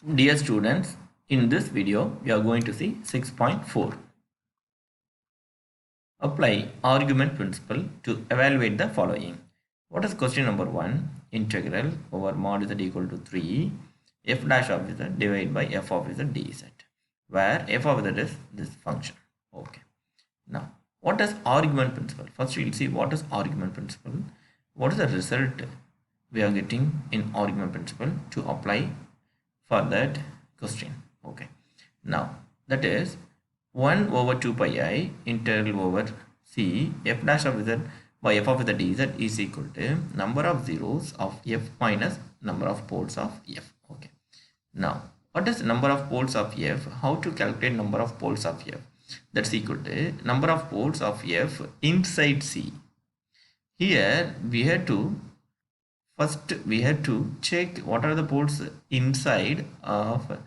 Dear students, in this video we are going to see 6.4. Apply argument principle to evaluate the following. What is question number 1? Integral over mod z equal to 3 f dash of z divided by f of z dz, where f of z is this function. Okay. Now, what is argument principle? First we will see what is argument principle. What is the result we are getting in argument principle to apply for that question. Okay, now that is 1 over 2 pi I integral over c f dash of z by f of z dz is equal to number of zeros of f minus number of poles of f. Okay, now what is number of poles of f? How to calculate number of poles of f? That's equal to number of poles of f inside c. Here we have to first we have to check what are the poles inside of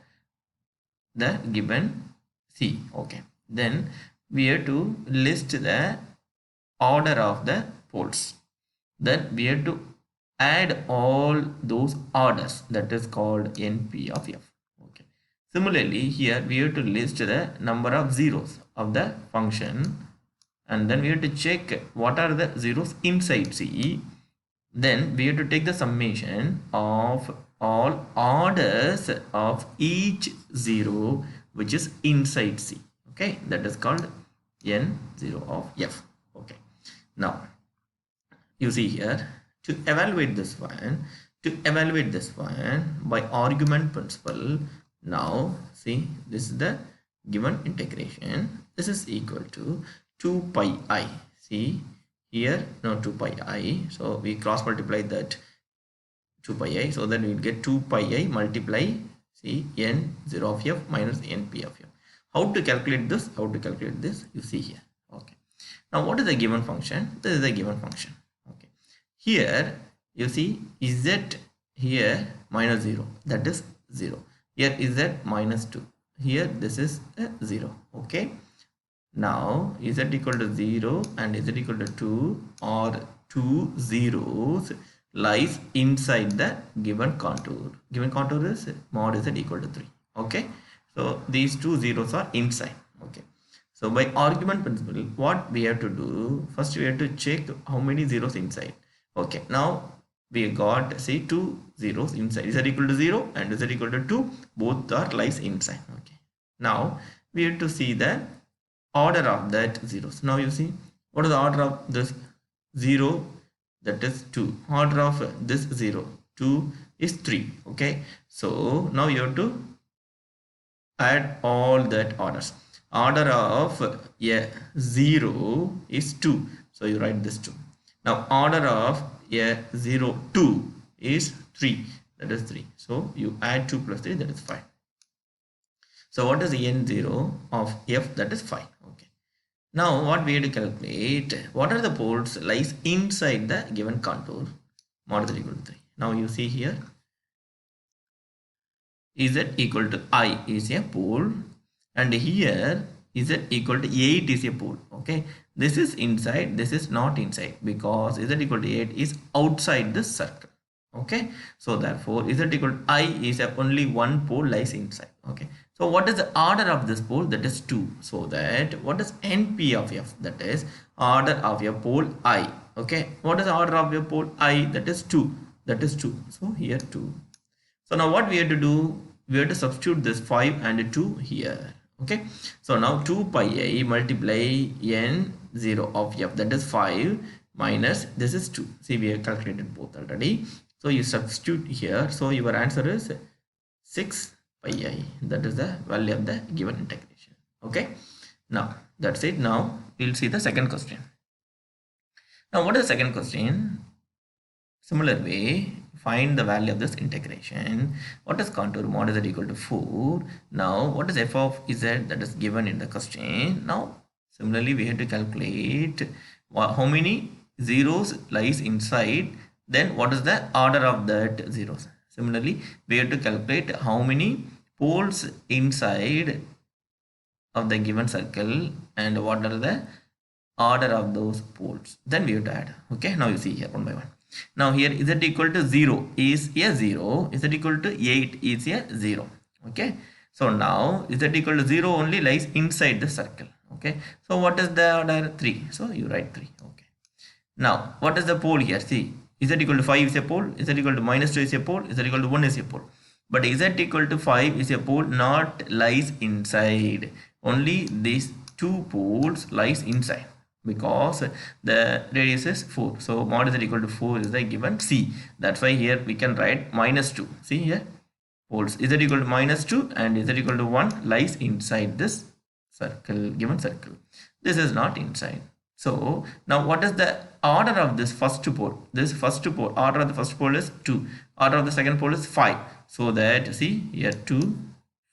the given C. Okay, then we have to list the order of the poles. Then we have to add all those orders, that is called NP of F. Okay, similarly here we have to list the number of zeros of the function, and then we have to check what are the zeros inside C. Then we have to take the summation of all orders of each zero which is inside C. Okay, that is called n0 of f. Okay, now you see here to evaluate this one, by argument principle. Now see, this is the given integration. This is equal to 2 pi I. See here, no, 2 pi I, so we cross multiply that 2 pi I, so then we will get 2 pi I multiply see n0 of f minus np of f. How to calculate this? You see here. Okay, now what is the given function? This is the given function. Okay, here you see z here minus 0, that is 0. Here z minus 2, here this is a 0. Okay, now z equal to 0 and z equal to 2, or two zeros lies inside the given contour. Given contour is mod z equal to 3. Okay, so these two zeros are inside. Okay, so by argument principle, what we have to do, first we have to check how many zeros inside. Okay, now we got, see, two zeros inside. Z equal to 0 and z equal to 2, both are lies inside. Okay, now we have to see the order of that zeros. Now you see, what is the order of this 0? That is 2. Order of this 0, 2 is 3. Okay, so now you have to add all that orders. Order of a 0 is 2, so you write this 2. Now order of a 0 2 is 3, that is 3, so you add 2 plus 3, that is 5. So what is the n0 of f? That is 5. Okay, now what we have to calculate, what are the poles lies inside the given contour, mod z equal to 3. Now you see here, z equal to I is a pole, and here z equal to 8 is a pole. Okay, this is inside, this is not inside, because z equal to 8 is outside this circle. Okay, so therefore z equal to I is only one pole lies inside. Okay, so what is the order of this pole? That is 2. So that what is np of f? That is order of your pole I. Okay, what is the order of your pole I? That is 2. That is 2. So here 2. So now what we have to do, we have to substitute this 5 and 2 here. Okay, so now 2 pi I multiply n0 of f, that is 5, minus this is 2. See, we have calculated both already. So you substitute here, so your answer is 6 pi I. That is the value of the given integration. Okay, now that's it. Now we'll see the second question. Now what is the second question? Similar way, find the value of this integration. What is contour? Mod z equal to 4. Now what is f of z? That is given in the question. Now similarly we have to calculate how many zeros lies inside, then what is the order of that zeros. Similarly we have to calculate how many poles inside of the given circle and what are the order of those poles, then we have to add. Okay, now you see here one by one. Now here z equal to 0 is a 0, z equal to 8 is a 0. Okay, so now z equal to 0 only lies inside the circle. Okay, so what is the order? 3. So you write 3. Okay, now what is the pole here? See, z equal to 5 is a pole, z equal to minus 2 is a pole, z equal to 1 is a pole. But z equal to 5 is a pole not lies inside. Only these two poles lies inside because the radius is 4. So mod z equal to 4 is the given C. That's why here we can write minus 2. See here, poles z equal to minus 2 and z equal to 1 lies inside this circle, given circle. This is not inside. So now what is the order of this first pole? This first pole, order of the first pole is 2, order of the second pole is 5. So that, see here, 2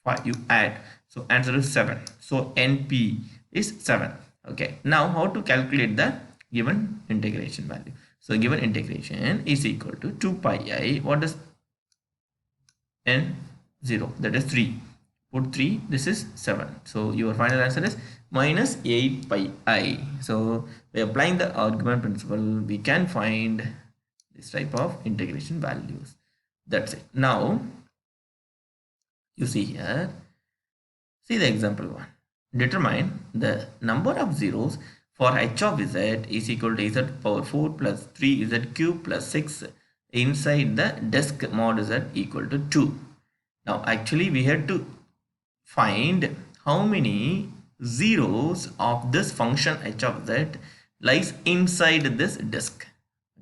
5 you add, so answer is 7. So np is 7. Okay, now how to calculate the given integration value? So given integration is equal to 2 pi I, what is n 0, that is 3. Put 3, this is 7. So your final answer is minus 8 pi I. So by applying the argument principle, we can find this type of integration values. That's it. Now you see here, see the example 1. Determine the number of zeros for h of z is equal to z power 4 plus 3z cube plus 6 inside the disk mod z equal to 2. Now actually we had to find how many zeros of this function h of z lies inside this disk.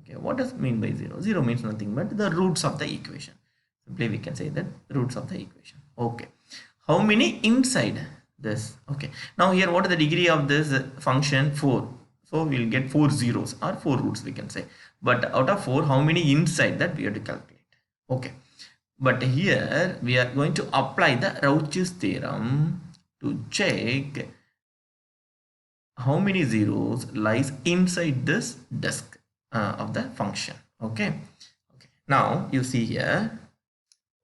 Okay, what does it mean by 0? 0 means nothing but the roots of the equation. Simply we can say that roots of the equation. Okay, how many inside this? Okay, now here what is the degree of this function? 4. So we'll get 4 zeros or 4 roots, we can say. But out of 4, how many inside that we have to calculate. Okay, but here we are going to apply the Cauchy's theorem to check how many zeros lies inside this disk of the function. Okay, okay, now you see here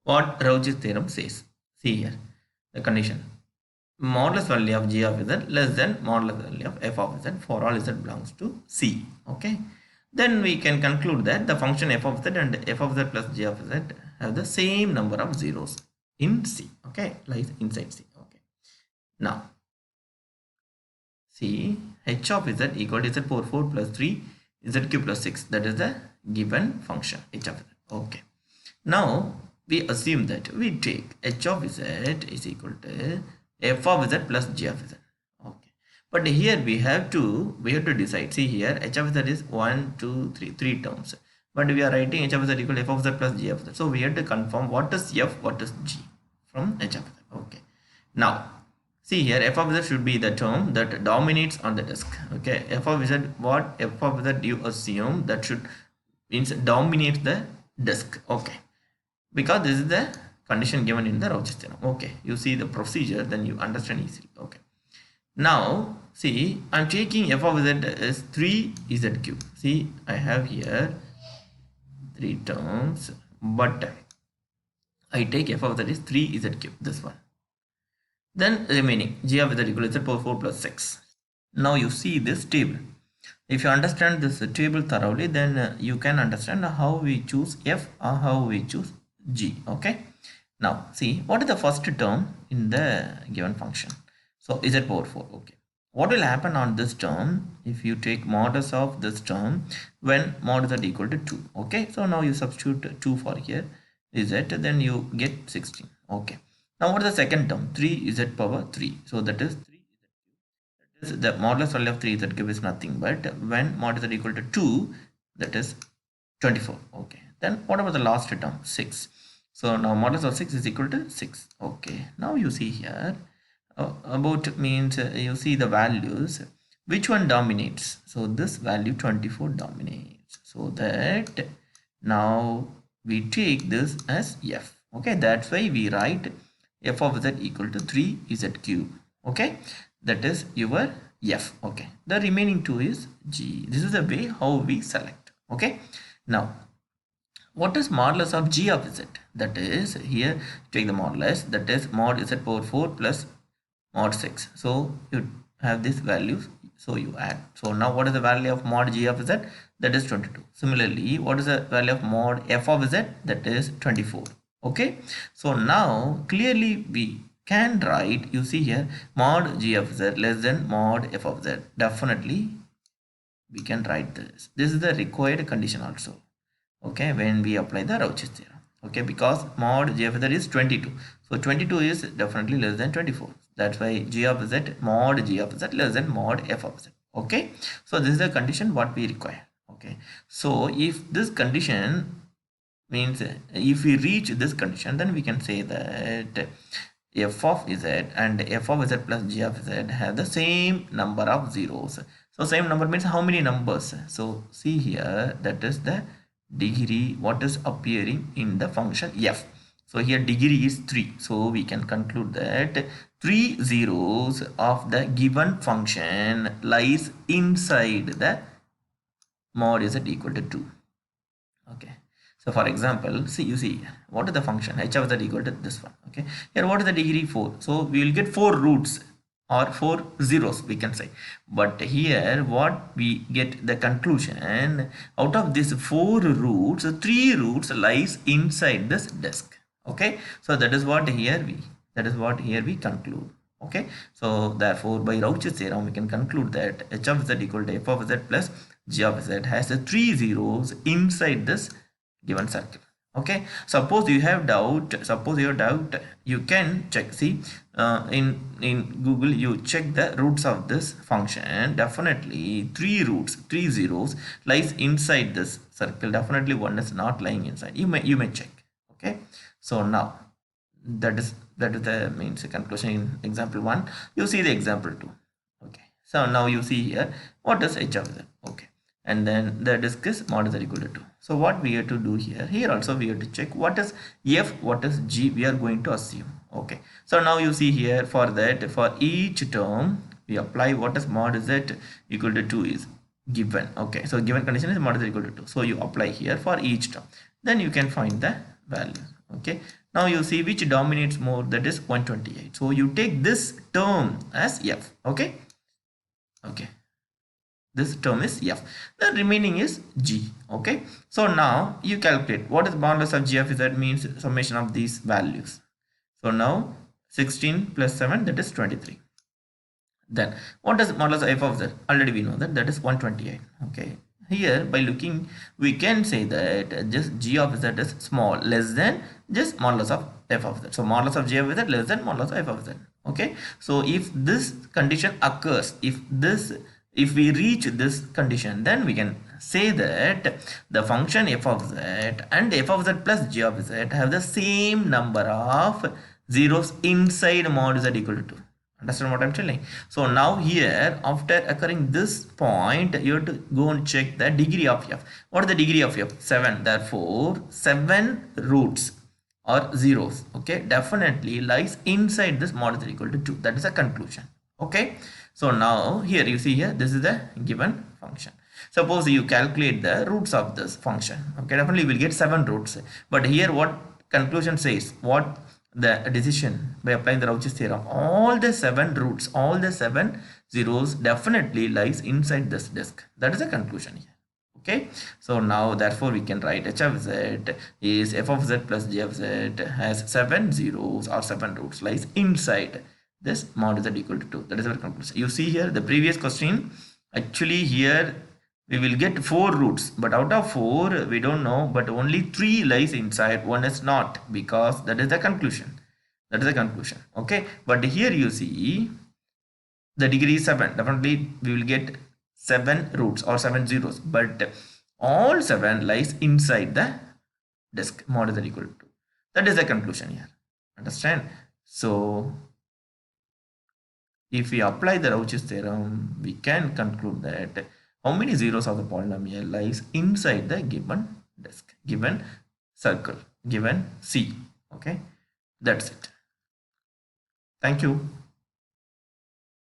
what Cauchy's theorem says. See here the condition: modulus value of g of z less than modulus value of f of z for all z belongs to C. Okay, then we can conclude that the function f of z and f of z plus g of z have the same number of zeros in C. Okay, lies inside C. Okay, now see, h of z equal to z power 4 plus 3 z cube plus 6, that is the given function h of z. Okay, now we assume that we take h of z is equal to f of z plus g of z. Okay, but here we have to decide. See here, h of z is 1 2 3 3 terms, but we are writing h of z equal to f of z plus g of z. So we have to confirm what is f, what is g from h of z. Okay, now see here, f of z should be the term that dominates on the disk. Okay, f of z, what f of z you assume that should means dominate the disk. Okay, because this is the condition given in the Cauchy's theorem. Okay, you see the procedure, then you understand easily. Okay, now see, I'm taking f of z as 3 z cube. See, I have here 3 terms, but I take f of z is 3 z cube, this one. Then remaining g of z equal to z power 4 plus 6. Now you see this table. If you understand this table thoroughly, then you can understand how we choose f or how we choose g. Okay, now see, what is the first term in the given function? So z power 4. Okay, what will happen on this term if you take modulus of this term when mod z equal to 2? Okay, so now you substitute 2 for here z, then you get 16. Okay, now what is the second term? 3z power 3. So that is 3 is the modulus value of 3 z cube is nothing but when mod z equal to 2, that is 24. Okay, then what about the last term? 6. So now modulus of 6 is equal to 6. Okay, now you see here about means you see the values, which one dominates? So this value 24 dominates, so that now we take this as f. Okay, that's why we write f of z equal to 3 z cube. Okay, that is your f. Okay, the remaining 2 is g. This is the way how we select. Okay, now what is modulus of g of z? That is, here take the modulus, that is mod z power 4 plus mod 6. So you have these values, so you add. So now what is the value of mod g of z? That is 22. Similarly, what is the value of mod f of z? That is 24. Okay, so now clearly we can write, you see here, mod g of z less than mod f of z. Definitely we can write this. This is the required condition also. Okay, when we apply the Rauch's theorem. Okay, because mod g of z is 22. So 22 is definitely less than 24. That's why g of z, mod g of z less than mod f of z. Okay, so this is the condition what we require. Okay, so if this condition means, if we reach this condition, then we can say that f of z and f of z plus g of z have the same number of zeros. So same number means how many numbers? So see here, that is the degree what is appearing in the function f. So here degree is 3, so we can conclude that 3 zeros of the given function lies inside the mod z equal to 2. Okay, so for example, see, you see what is the function h of z equal to this one. Okay, here what is the degree? 4, so we will get 4 roots or 4 zeros, we can say. But here what we get, the conclusion, out of these 4 roots, 3 roots lies inside this disk. Okay, so that is what here we, that is what here we conclude. Okay, so therefore by Rauch's theorem we can conclude that h of z equal to f of z plus g of z has the 3 zeros inside this given circle. Okay, suppose you have doubt, you can check. See, in Google you check the roots of this function. Definitely 3 roots, 3 zeros lies inside this circle. Definitely one is not lying inside. You may check. Okay, so now that is the means conclusion in example 1. You see the example 2. Okay, so now you see here what is h of z. Okay, and then the disk is mod is equal to 2. So what we have to do here, also we have to check what is f, what is g, we are going to assume. Okay, so now you see here, for that, for each term we apply what is mod z equal to 2 is given. Okay, so given condition is mod z equal to 2, so you apply here for each term, then you can find the value. Okay, now you see which dominates more, that is 128, so you take this term as f. Okay, okay, this term is f, the remaining is g. Okay, so now you calculate what is modulus of g of z, means summation of these values. So now 16 plus 7, that is 23. Then what is modulus of f of z? Already we know that is 128. Okay, here by looking we can say that just g of z is small, less than just modulus of f of z. So modulus of g of z less than modulus of f of z. Okay, so if this condition occurs, if we reach this condition, then we can say that the function f of z and f of z plus g of z have the same number of zeros inside mod z equal to 2. Understand what I'm telling? So now here, after occurring this point, you have to go and check the degree of f. What is the degree of f? 7. Therefore 7 roots or zeros, okay, definitely lies inside this mod is equal to 2. That is a conclusion. Okay, so now here you see here, this is the given function. Suppose you calculate the roots of this function. Okay, definitely we'll get 7 roots. But here what conclusion says, what the decision by applying the Rauch's theorem, all the 7 roots, all the 7 zeros definitely lies inside this disk. That is the conclusion here. Okay, so now therefore we can write h of z is f of z plus g of z has 7 zeros or 7 roots lies inside this mod z equal to 2. That is our conclusion. You see here the previous question, actually here we will get 4 roots, but out of 4 we don't know, but only 3 lies inside, one is not, because that is the conclusion. That is the conclusion. Okay, but here you see the degree is 7, definitely we will get 7 roots or 7 zeros, but all 7 lies inside the disk mod is equal to 2. That is the conclusion here. Understand? So if we apply the Rauch's theorem, we can conclude that how many zeros of the polynomial lies inside the given disk, given circle, given C. Okay, that's it. Thank you.